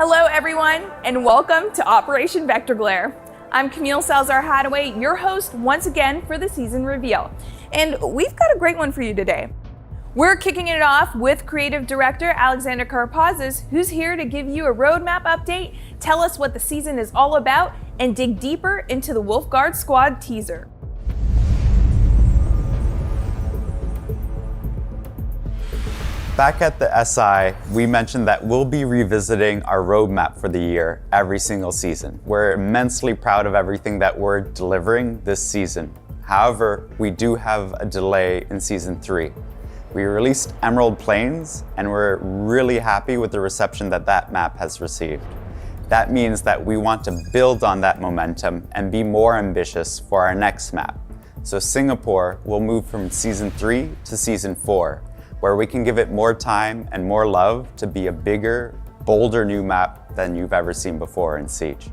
Hello everyone, and welcome to Operation Vector Glare. I'm Camille Salazar-Hadaway, your host once again for the season reveal. And we've got a great one for you today. We're kicking it off with creative director Alexander Karapazis, who's here to give you a roadmap update, tell us what the season is all about, and dig deeper into the Wolfguard Squad teaser. Back at the SI, we mentioned that we'll be revisiting our roadmap for the year every single season. We're immensely proud of everything that we're delivering this season. However, we do have a delay in season 3. We released Emerald Plains, and we're really happy with the reception that that map has received. That means that we want to build on that momentum and be more ambitious for our next map. So Singapore will move from season 3 to season 4, where we can give it more time and more love to be a bigger, bolder new map than you've ever seen before in Siege.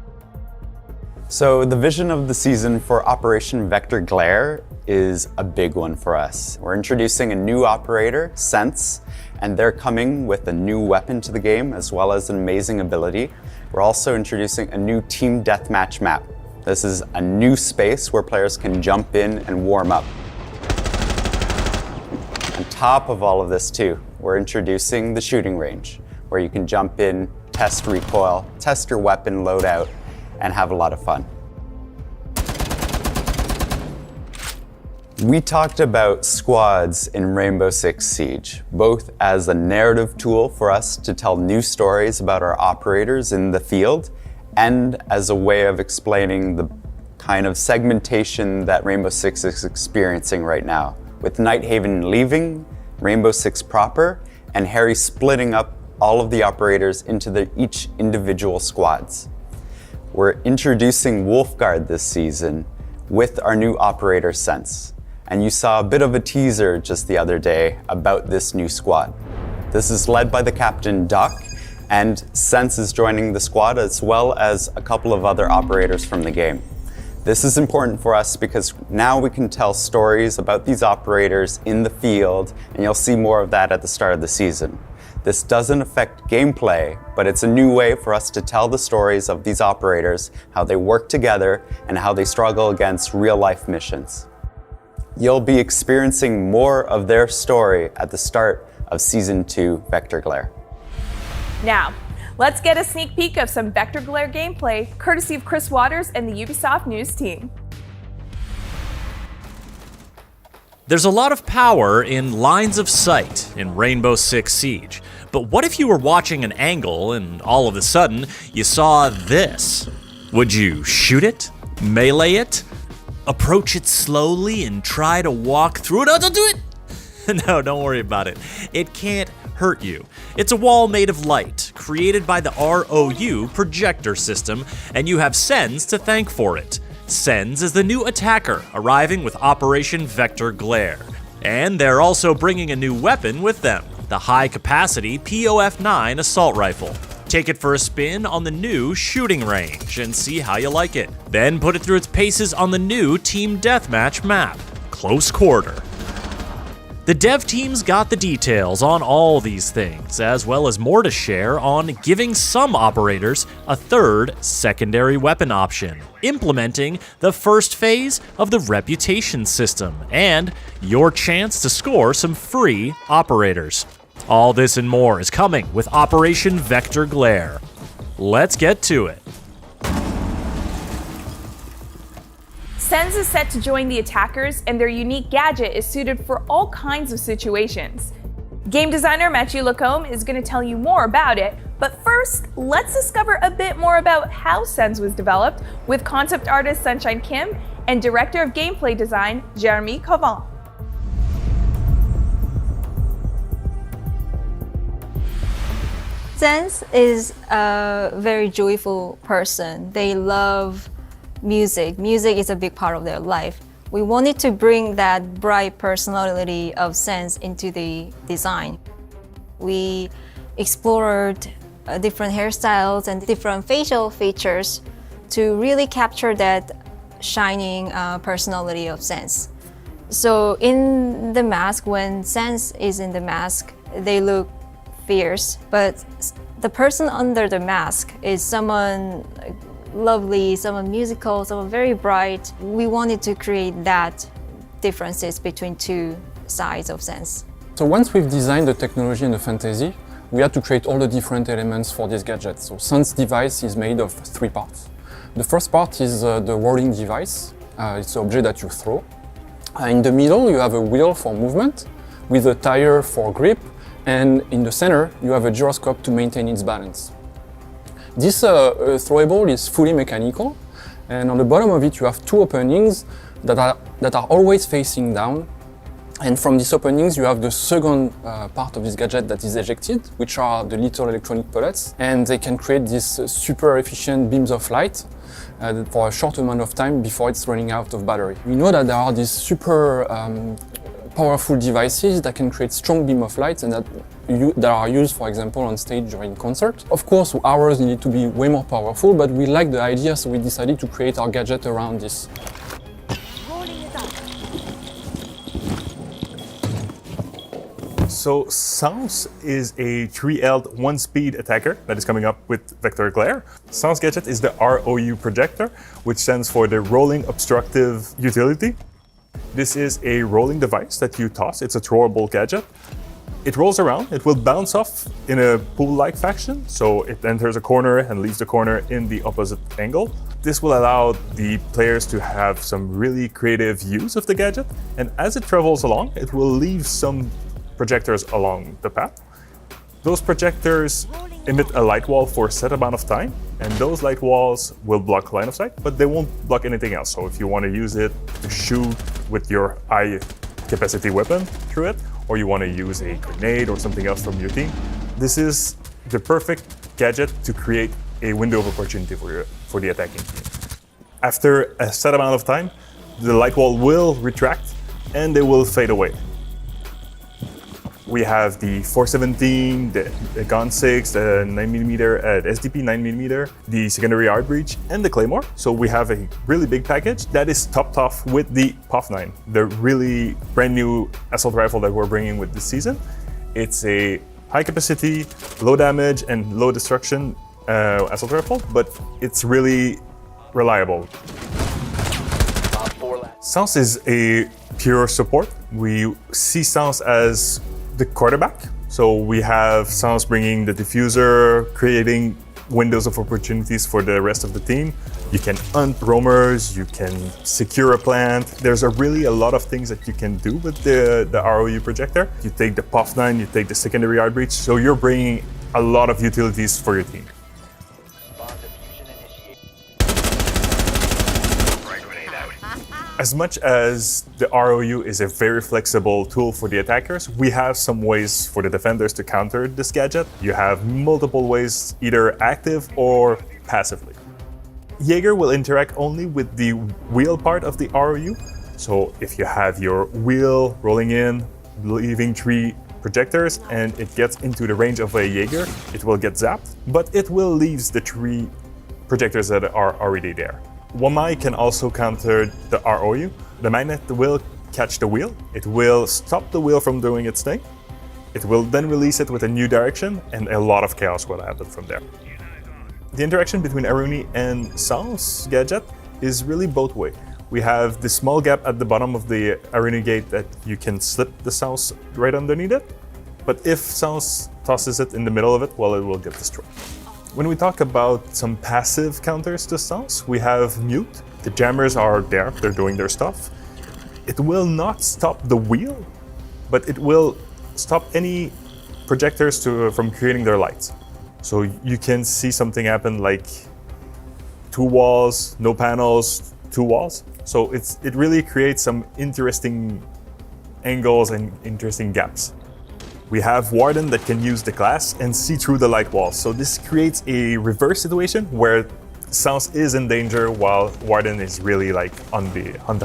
So the vision of the season for Operation Vector Glare is a big one for us. We're introducing a new operator, SENS, and they're coming with a new weapon to the game as well as an amazing ability. We're also introducing a new team deathmatch map. This is a new space where players can jump in and warm up. On top of all of this too, we're introducing the shooting range, where you can jump in, test recoil, test your weapon loadout, and have a lot of fun. We talked about squads in Rainbow Six Siege, both as a narrative tool for us to tell new stories about our operators in the field, and as a way of explaining the kind of segmentation that Rainbow Six is experiencing right now, with Nighthaven leaving, Rainbow Six proper, and Harry splitting up all of the operators into each individual squads. We're introducing Wolfguard this season with our new operator SENS. And you saw a bit of a teaser just the other day about this new squad. This is led by the captain Duck, and SENS is joining the squad as well as a couple of other operators from the game. This is important for us because now we can tell stories about these operators in the field, and you'll see more of that at the start of the season. This doesn't affect gameplay, but it's a new way for us to tell the stories of these operators, how they work together, and how they struggle against real-life missions. You'll be experiencing more of their story at the start of Season 2 Vector Glare. Now, let's get a sneak peek of some Vector Glare gameplay, courtesy of Chris Waters and the Ubisoft News team. There's a lot of power in lines of sight in Rainbow Six Siege, but what if you were watching an angle and all of a sudden you saw this? Would you shoot it? Melee it? Approach it slowly and try to walk through it? Oh, don't do it! No, don't worry about it. It can't hurt you. It's a wall made of light, created by the ROU projector system, and you have SENS to thank for it. SENS is the new attacker, arriving with Operation Vector Glare. And they're also bringing a new weapon with them, the high-capacity POF-9 assault rifle. Take it for a spin on the new shooting range and see how you like it. Then put it through its paces on the new Team Deathmatch map, Close Quarter. The dev team's got the details on all these things, as well as more to share on giving some operators a third secondary weapon option, implementing the first phase of the reputation system, and your chance to score some free operators. All this and more is coming with Operation Vector Glare. Let's get to it. SENS is set to join the attackers, and their unique gadget is suited for all kinds of situations. Game designer Mathieu Lacombe is going to tell you more about it, but first, let's discover a bit more about how SENS was developed with concept artist Sunshine Kim and director of gameplay design Jeremy Cavan. SENS is a very joyful person. They love music. Music is a big part of their life. We wanted to bring that bright personality of SENS into the design. We explored different hairstyles and different facial features to really capture that shining personality of SENS. So in the mask, when SENS is in the mask, they look fierce, but The person under the mask is someone lovely, someone musical, someone very bright. We wanted to create that differences between two sides of SENS. So once we've designed the technology and the fantasy, we had to create all the different elements for this gadget. So SENS device is made of 3 parts. The first part is the rolling device. It's the object that you throw. In the middle, you have a wheel for movement with a tire for grip, and in the center, you have a gyroscope to maintain its balance. This throwable is fully mechanical, and on the bottom of it, you have 2 openings that are always facing down. And from these openings, you have the second part of this gadget that is ejected, which are the little electronic pellets, and they can create these super efficient beams of light for a short amount of time before it's running out of battery. We know that there are these super powerful devices that can create strong beam of light and that are used, for example, on stage during concert. Of course, ours need to be way more powerful, but we like the idea, so we decided to create our gadget around this. So SENS is a 3L'd 1-speed attacker that is coming up with vector glare. SENS gadget is the ROU projector, which stands for the Rolling Obstructive Utility. This is a rolling device that you toss. It's a throwable gadget. It rolls around. It will bounce off in a pool-like fashion. So it enters a corner and leaves the corner in the opposite angle. This will allow the players to have some really creative use of the gadget. And as it travels along, it will leave some projectors along the path. Those projectors emit a light wall for a set amount of time, and those light walls will block line of sight, but they won't block anything else. So if you want to use it to shoot with your high capacity weapon through it, or you want to use a grenade or something else from your team, this is the perfect gadget to create a window of opportunity for the attacking team. After a set amount of time, the light wall will retract and they will fade away. We have the 417, the Gun 6, the 9mm, SDP 9mm, the secondary art breach, and the Claymore. So we have a really big package that is topped off with the POF9, the really brand new assault rifle that we're bringing with this season. It's a high capacity, low damage, and low destruction assault rifle, but it's really reliable. SENS is a pure support. We see SENS as the quarterback. So we have SENS bringing the diffuser, creating windows of opportunities for the rest of the team. You can hunt roamers, you can secure a plant. There's really a lot of things that you can do with the ROU projector. You take the POF9, you take the secondary art breach, so you're bringing a lot of utilities for your team. As much as the ROU is a very flexible tool for the attackers, we have some ways for the defenders to counter this gadget. You have multiple ways, either active or passively. Jaeger will interact only with the wheel part of the ROU. So if you have your wheel rolling in, leaving 3 projectors, and it gets into the range of a Jaeger, it will get zapped, but it will leave the 3 projectors that are already there. Wamai can also counter the ROU. The magnet will catch the wheel. It will stop the wheel from doing its thing. It will then release it with a new direction, and a lot of chaos will happen from there. The interaction between Aruni and SENS gadget is really both ways. We have the small gap at the bottom of the Aruni gate that you can slip the SENS right underneath it. But if SENS tosses it in the middle of it, well, it will get destroyed. When we talk about some passive counters to SENS, we have mute. The jammers are there, they're doing their stuff. It will not stop the wheel, but it will stop any projectors from creating their lights. So you can see something happen like 2 walls, no panels, 2 walls. So it really creates some interesting angles and interesting gaps. We have Warden that can use the glass and see through the light walls. So this creates a reverse situation where SENS is in danger while Warden is really like on the hunt.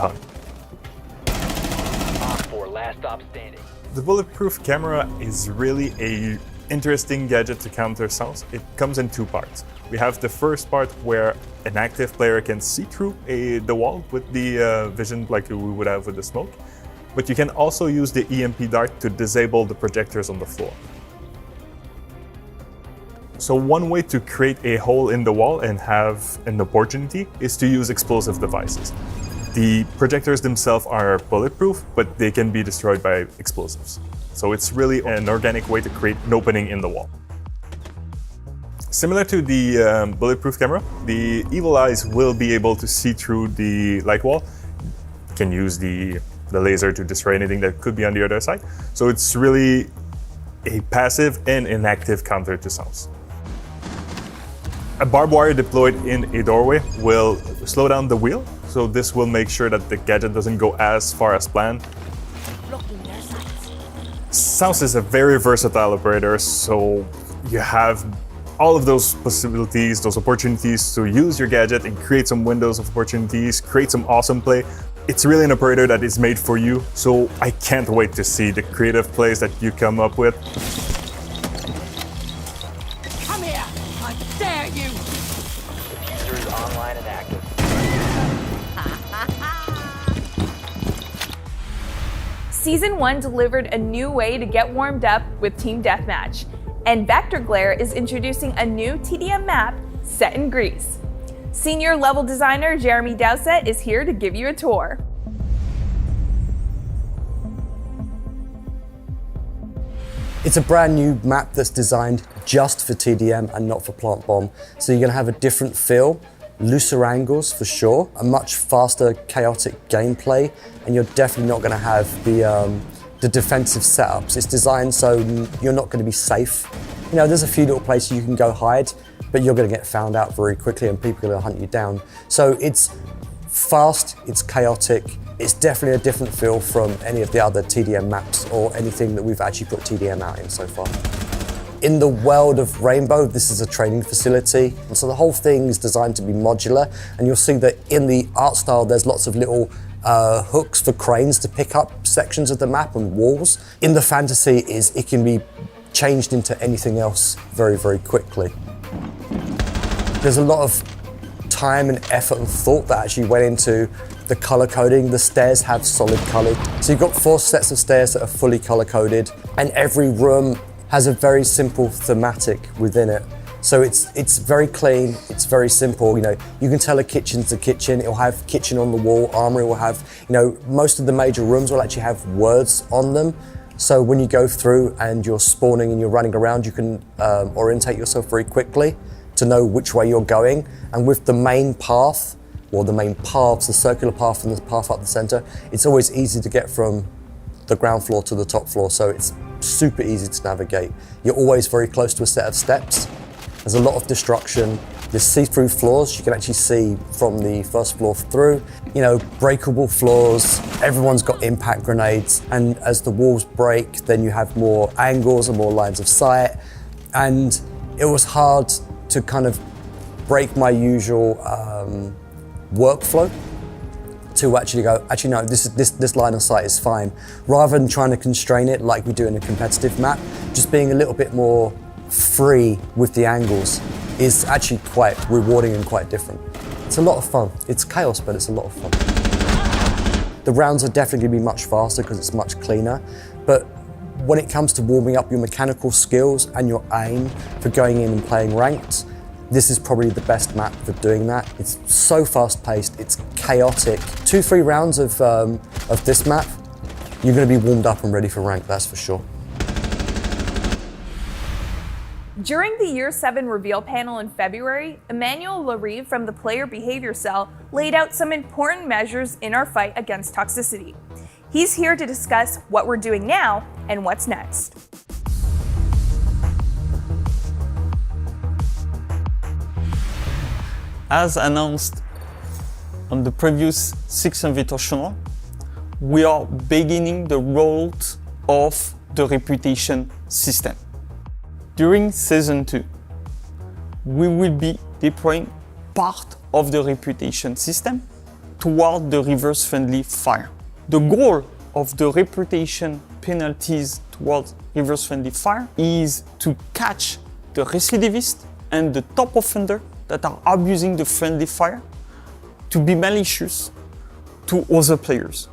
Last stop standing. The bulletproof camera is really a interesting gadget to counter SENS. It comes in 2 parts. We have the first part where an active player can see through the wall with the vision like we would have with the smoke. But you can also use the EMP dart to disable the projectors on the floor. So one way to create a hole in the wall and have an opportunity is to use explosive devices. The projectors themselves are bulletproof, but they can be destroyed by explosives. So it's really an organic way to create an opening in the wall. Similar to the bulletproof camera, the evil eyes will be able to see through the light wall. Can use the laser to destroy anything that could be on the other side. So it's really a passive and inactive counter to sounds. A barbed wire deployed in a doorway will slow down the wheel, so this will make sure that the gadget doesn't go as far as planned. Sounds is a very versatile operator, so you have all of those possibilities, those opportunities to use your gadget and create some windows of opportunities, create some awesome play. It's really an operator that is made for you, so I can't wait to see the creative plays that you come up with. Come here! I dare you! Diffuser is online and active. Season 1 delivered a new way to get warmed up with Team Deathmatch, and Vector Glare is introducing a new TDM map set in Greece. Senior level designer Jeremy Dowsett is here to give you a tour. It's a brand new map that's designed just for TDM and not for Plant Bomb. So you're going to have a different feel, looser angles for sure, a much faster, chaotic gameplay, and you're definitely not going to have the defensive setups. It's designed so you're not going to be safe. You know, there's a few little places you can go hide, but you're going to get found out very quickly and people are going to hunt you down. So it's fast, it's chaotic, it's definitely a different feel from any of the other TDM maps or anything that we've actually put TDM out in so far. In the world of Rainbow, this is a training facility, and so the whole thing is designed to be modular, and you'll see that in the art style there's lots of little hooks for cranes to pick up sections of the map and walls. In the fantasy it can be changed into anything else very, very quickly. There's a lot of time and effort and thought that actually went into the color coding. The stairs have solid color. So you've got 4 sets of stairs that are fully color coded, and every room has a very simple thematic within it. So it's very clean, it's very simple. You know, you can tell a kitchen's a kitchen. It'll have kitchen on the wall, armory will have, you know, most of the major rooms will actually have words on them. So when you go through and you're spawning and you're running around, you can orientate yourself very quickly to know which way you're going. And with the main path, or the main paths, the circular path and the path up the center, it's always easy to get from the ground floor to the top floor, so it's super easy to navigate. You're always very close to a set of steps. There's a lot of destruction. There's see-through floors. You can actually see from the first floor through. You know, breakable floors. Everyone's got impact grenades. And as the walls break, then you have more angles and more lines of sight. And it was hard to kind of break my usual workflow to actually go, actually no, this line of sight is fine. Rather than trying to constrain it like we do in a competitive map, just being a little bit more free with the angles is actually quite rewarding and quite different. It's a lot of fun. It's chaos, but it's a lot of fun. The rounds are definitely going to be much faster because it's much cleaner, but when it comes to warming up your mechanical skills and your aim for going in and playing ranked, this is probably the best map for doing that. It's so fast-paced, it's chaotic. 2-3 rounds of this map, you're going to be warmed up and ready for rank, that's for sure. During the Year 7 reveal panel in February, Emmanuel Larive from the Player Behavior Cell laid out some important measures in our fight against toxicity. He's here to discuss what we're doing now and what's next. As announced on the previous 6 Invitational, we are beginning the rollout of the reputation system. During Season 2, we will be deploying part of the reputation system toward the reverse-friendly fire. The goal of the reputation penalties towards reverse-friendly fire is to catch the recidivist and the top offender that are abusing the friendly fire to be malicious to other players.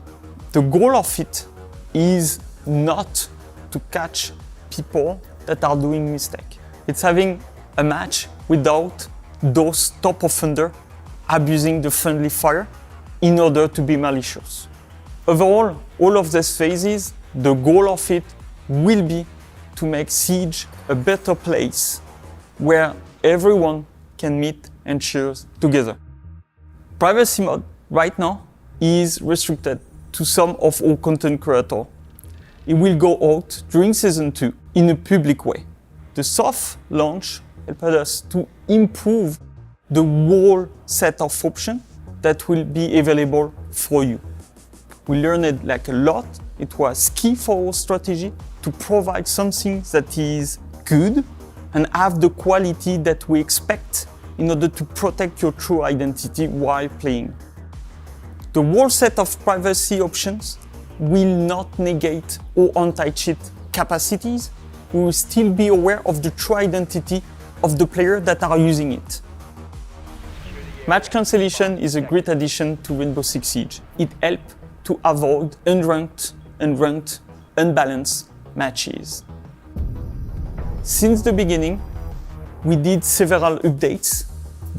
The goal of it is not to catch people that are doing mistake. It's having a match without those top offender abusing the friendly fire in order to be malicious. Overall, all of these phases, the goal of it will be to make Siege a better place where everyone can meet and cheer together. Privacy mode right now is restricted to some of our content creators. It will go out during Season 2 in a public way. The soft launch helped us to improve the whole set of options that will be available for you. We learned like a lot. It was key for our strategy to provide something that is good and have the quality that we expect in order to protect your true identity while playing. The whole set of privacy options will not negate our anti-cheat capacities. We will still be aware of the true identity of the players that are using it. Match cancellation is a great addition to Rainbow Six Siege. It helps to avoid unranked, unbalanced matches. Since the beginning, we did several updates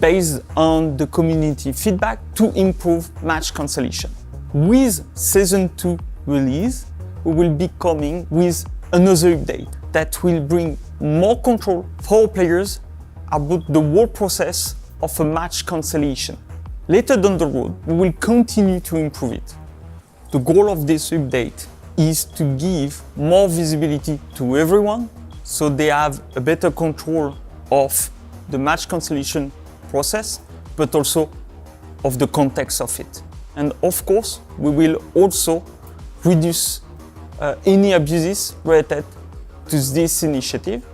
based on the community feedback to improve match cancellation. With Season 2 release, we will be coming with another update that will bring more control for our players about the whole process of a match cancellation. Later down the road, we will continue to improve it. The goal of this update is to give more visibility to everyone so they have a better control of the match cancellation process, but also of the context of it. And of course, we will also reduce any abuses related to this initiative,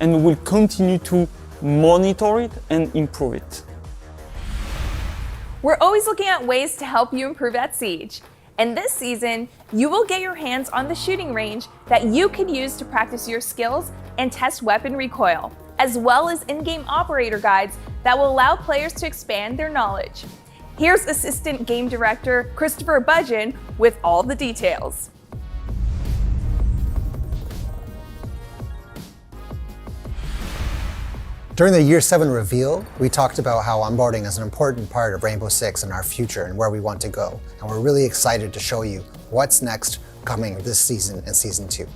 and we will continue to monitor it and improve it. We're always looking at ways to help you improve at Siege. And this season, you will get your hands on the shooting range that you can use to practice your skills and test weapon recoil, as well as in-game operator guides that will allow players to expand their knowledge. Here's Assistant Game Director Christopher Budgeon with all the details. During the Year 7 reveal, we talked about how onboarding is an important part of Rainbow Six and our future and where we want to go. And we're really excited to show you what's next coming this season and Season 2.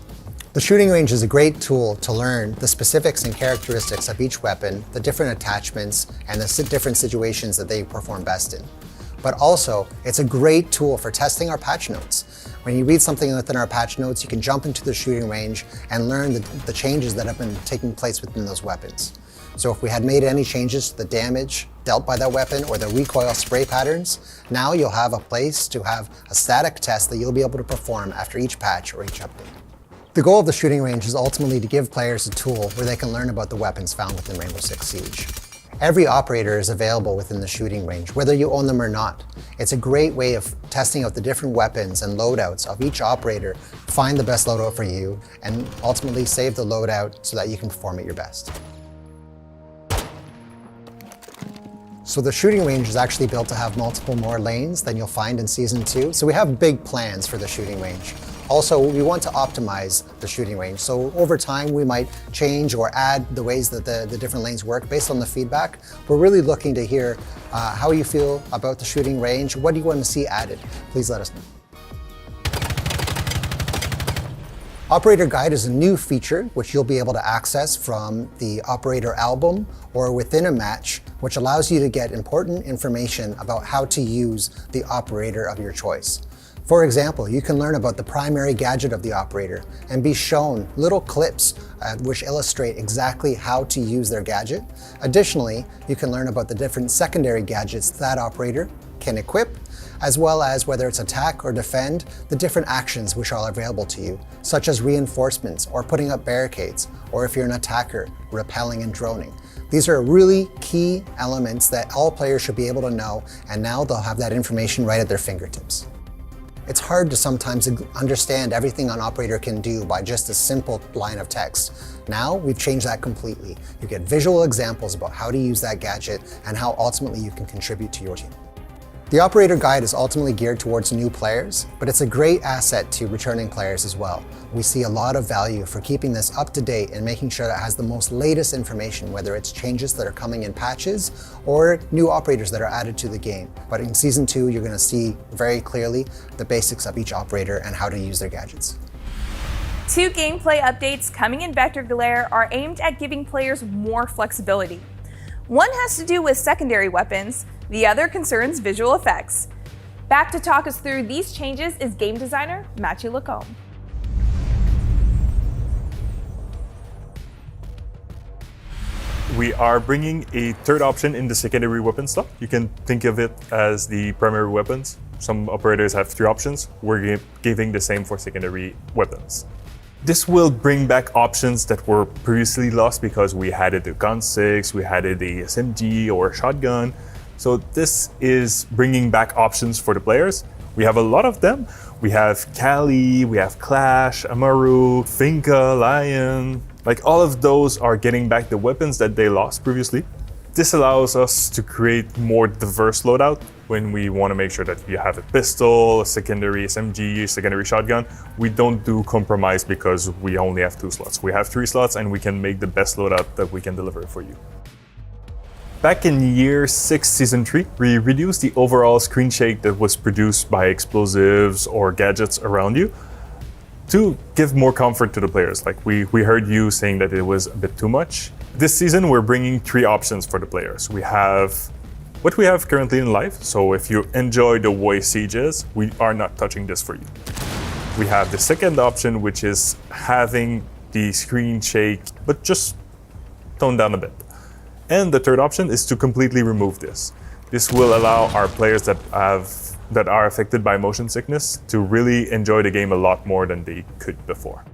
The shooting range is a great tool to learn the specifics and characteristics of each weapon, the different attachments, and the different situations that they perform best in. But also, it's a great tool for testing our patch notes. When you read something within our patch notes, you can jump into the shooting range and learn the changes that have been taking place within those weapons. So if we had made any changes to the damage dealt by that weapon or the recoil spray patterns, now you'll have a place to have a static test that you'll be able to perform after each patch or each update. The goal of the shooting range is ultimately to give players a tool where they can learn about the weapons found within Rainbow Six Siege. Every operator is available within the shooting range, whether you own them or not. It's a great way of testing out the different weapons and loadouts of each operator, find the best loadout for you, and ultimately save the loadout so that you can perform at your best. So the shooting range is actually built to have multiple more lanes than you'll find in Season 2. So we have big plans for the shooting range. Also, we want to optimize the shooting range. So over time, we might change or add the ways that the different lanes work based on the feedback. We're really looking to hear how you feel about the shooting range. What do you want to see added? Please let us know. Operator Guide is a new feature which you'll be able to access from the Operator album or within a match, which allows you to get important information about how to use the operator of your choice. For example, you can learn about the primary gadget of the operator and be shown little clips which illustrate exactly how to use their gadget. Additionally, you can learn about the different secondary gadgets that operator can equip, as well as whether it's attack or defend, the different actions which are available to you, such as reinforcements or putting up barricades, or if you're an attacker, repelling and droning. These are really key elements that all players should be able to know, and now they'll have that information right at their fingertips. It's hard to sometimes understand everything an operator can do by just a simple line of text. Now we've changed that completely. You get visual examples about how to use that gadget and how ultimately you can contribute to your team. The operator guide is ultimately geared towards new players, but it's a great asset to returning players as well. We see a lot of value for keeping this up to date and making sure that it has the most latest information, whether it's changes that are coming in patches or new operators that are added to the game. But in Season 2, you're going to see very clearly the basics of each operator and how to use their gadgets. 2 gameplay updates coming in Vector Glare are aimed at giving players more flexibility. One has to do with secondary weapons, the other concerns visual effects. Back to talk us through these changes is game designer Matthew Lacombe. We are bringing a third option in the secondary weapon slot. You can think of it as the primary weapons. Some operators have 3 options. We're giving the same for secondary weapons. This will bring back options that were previously lost because we had it a gun 6, we had it a SMG or a shotgun. So this is bringing back options for the players. We have a lot of them. We have Kali, we have Clash, Amaru, Finka, Lion. Like all of those are getting back the weapons that they lost previously. This allows us to create more diverse loadout when we want to make sure that you have a pistol, a secondary SMG, a secondary shotgun. We don't do compromise because we only have 2 slots. We have 3 slots and we can make the best loadout that we can deliver for you. Back in year 6, season 3, we reduced the overall screen shake that was produced by explosives or gadgets around you to give more comfort to the players. Like we heard you saying that it was a bit too much. This season, we're bringing 3 options for the players. We have what we have currently in life. So if you enjoy the way Siege is, we are not touching this for you. We have the second option, which is having the screen shake, but just toned down a bit. And the third option is to completely remove this. This will allow our players that are affected by motion sickness to really enjoy the game a lot more than they could before.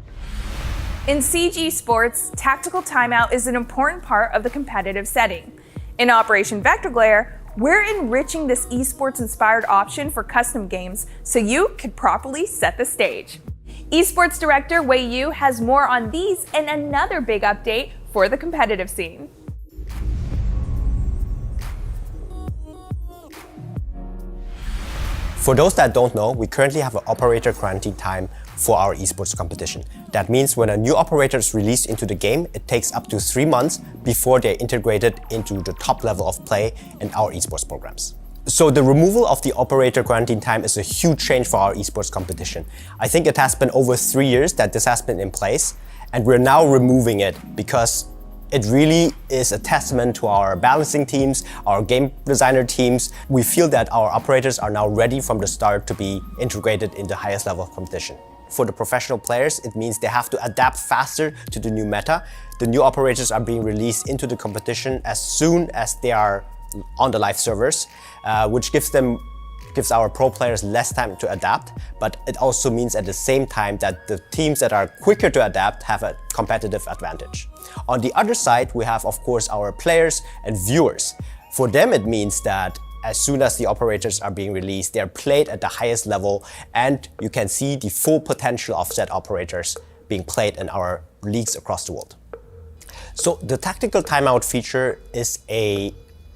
In Siege Esports, tactical timeout is an important part of the competitive setting. In Operation Vector Glare, we're enriching this esports-inspired option for custom games so you can properly set the stage. Esports director Wei Yu has more on these and another big update for the competitive scene. For those that don't know, we currently have an operator quarantine time for our esports competition. That means when a new operator is released into the game, it takes up to 3 months before they're integrated into the top level of play in our esports programs. So the removal of the operator quarantine time is a huge change for our esports competition. I think it has been over 3 years that this has been in place, and we're now removing it because it really is a testament to our balancing teams, our game designer teams. We feel that our operators are now ready from the start to be integrated in the highest level of competition. For the professional players, it means they have to adapt faster to the new meta. The new operators are being released into the competition as soon as they are on the live servers, which gives our pro players less time to adapt, but it also means at the same time that the teams that are quicker to adapt have a competitive advantage. On the other side, we have, of course, our players and viewers. For them, it means that as soon as the operators are being released, they are played at the highest level, and you can see the full potential of said operators being played in our leagues across the world. So the tactical timeout feature is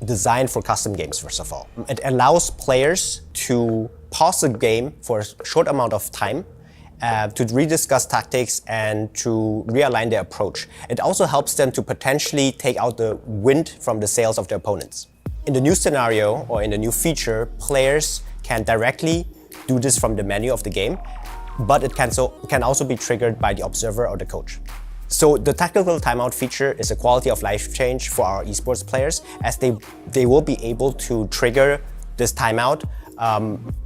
designed for custom games, first of all. It allows players to pause the game for a short amount of time to rediscuss tactics and to realign their approach. It also helps them to potentially take out the wind from the sails of their opponents. In the new scenario or in the new feature, players can directly do this from the menu of the game, but it can also be triggered by the observer or the coach. So the tactical timeout feature is a quality of life change for our esports players, as they will be able to trigger this timeout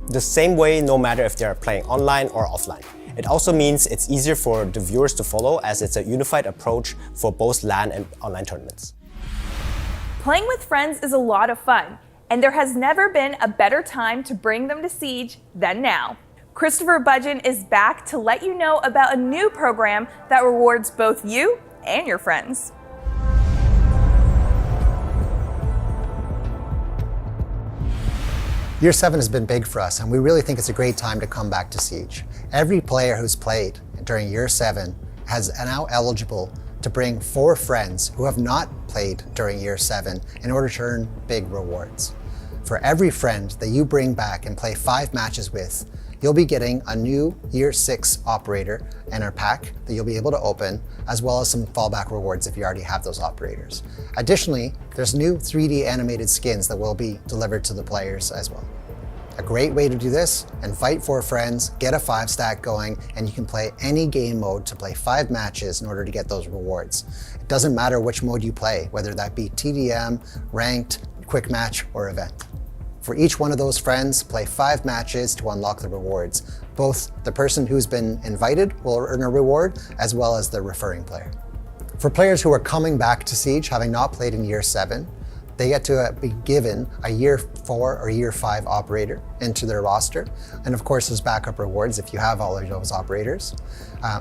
the same way, no matter if they're playing online or offline. It also means it's easier for the viewers to follow, as it's a unified approach for both LAN and online tournaments. Playing with friends is a lot of fun, and there has never been a better time to bring them to Siege than now. Christopher Budgeon is back to let you know about a new program that rewards both you and your friends. Year 7 has been big for us, and we really think it's a great time to come back to Siege. Every player who's played during Year 7 is now eligible to bring 4 friends who have not played during Year 7 in order to earn big rewards. for every friend that you bring back and play 5 matches with, you'll be getting a new Year 6 operator and a pack that you'll be able to open, as well as some fallback rewards if you already have those operators. Additionally, there's new 3D animated skins that will be delivered to the players as well. A great way to do this: invite 4 friends, get a 5 stack going, and you can play any game mode to play 5 matches in order to get those rewards. It doesn't matter which mode you play, whether that be TDM, ranked, quick match, or event. For each one of those friends, play 5 matches to unlock the rewards. Both the person who's been invited will earn a reward, as well as the referring player. For players who are coming back to Siege, having not played in Year 7, they get to be given a Year 4 or Year 5 operator into their roster. And of course, there's backup rewards if you have all of those operators.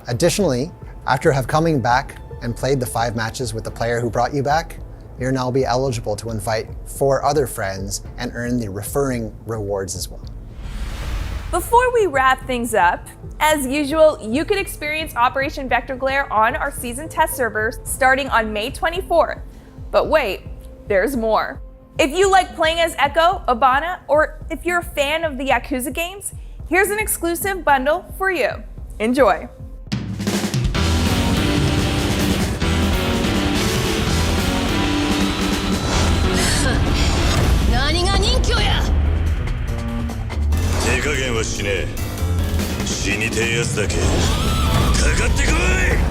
Additionally, after coming back and played the 5 matches with the player who brought you back, you'll now be eligible to invite 4 other friends and earn the referring rewards as well. Before we wrap things up, as usual, you can experience Operation Vector Glare on our season test servers starting on May 24th. But wait, there's more. If you like playing as Echo, Obana, or if you're a fan of the Yakuza games, here's an exclusive bundle for you. Enjoy. 何が人気や。手加減はしねえ。死にてえやつだけかかってこい。